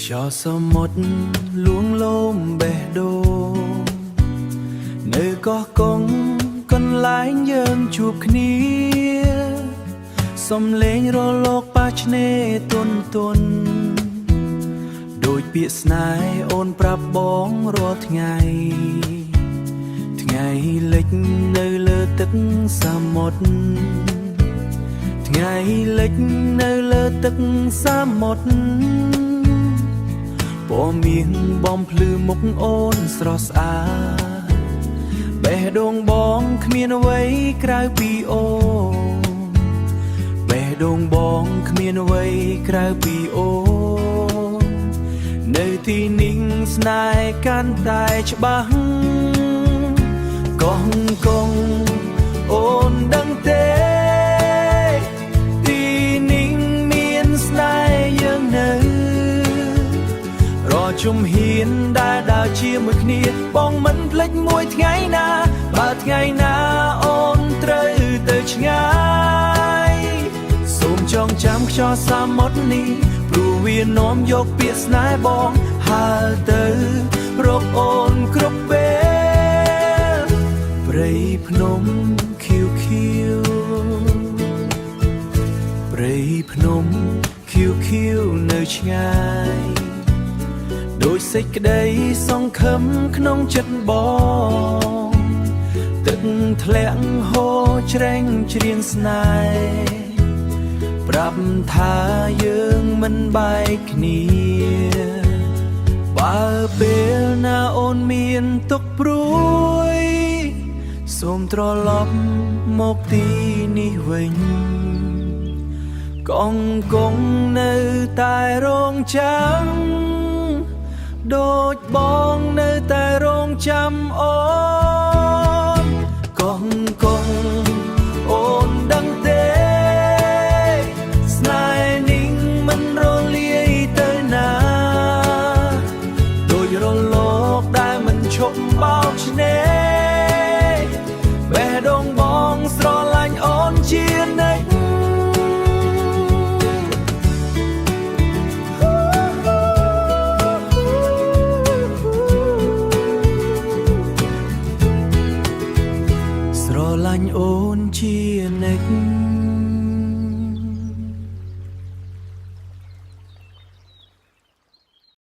cho sơ một luống lôm bè đô nơi có công con lái nhơn chụp khía xóm lên rô lốc ba chne tuần tuần đôi bịa snai ôn prap bóng rót ngày ngày lịch nơi lơ tức xa một ngày lịch nơi lơ tức xa một bỏ miếng bom plư mục ôn sros á bè đồn bóng khmien away krau pi ô bè đồn bóng khmien away krau pi ô nơi thì ninh snai can tai chbang con ôn đăng tế thì ninh miên snai dương nơiรอจุ่มเหียนได้ดาวเชียมือគ្នាបងមិនភ្លេចមួយថ្ងៃណាបើថ្ងៃណាអូនត្រូវទៅឆ្ងាយសូមចងចាំខ្យល់សាមុទ្រនេះព្រោះវានាំយកពាក្យស្នេហ៍បងហើរទៅរកអូនគ្រប់ពេលព្រៃភ្នំខៀវខៀវព្រៃភ្នំខៀវខៀវនៅឆ្ងាយដោយសេចក្តីសង្ឃឹមក្នុងចិត្តបងទឹកធ្លាក់ហូរច្រែងច្រៀងស្នេហ៍ប្រាប់ថាយើងមិនបែកគ្នាបើពេលណាអូនមានទុកព្រួយសូមត្រឡប់មកទីនេះវិញកងនៅតែរងចាំដូចបងនៅតែរងចាំអូនកងអូនដឹងទេស្នេហ៍នេះមិនរលាយទៅណាដូចរលកដែលមិនឈប់បោកឆ្នេរ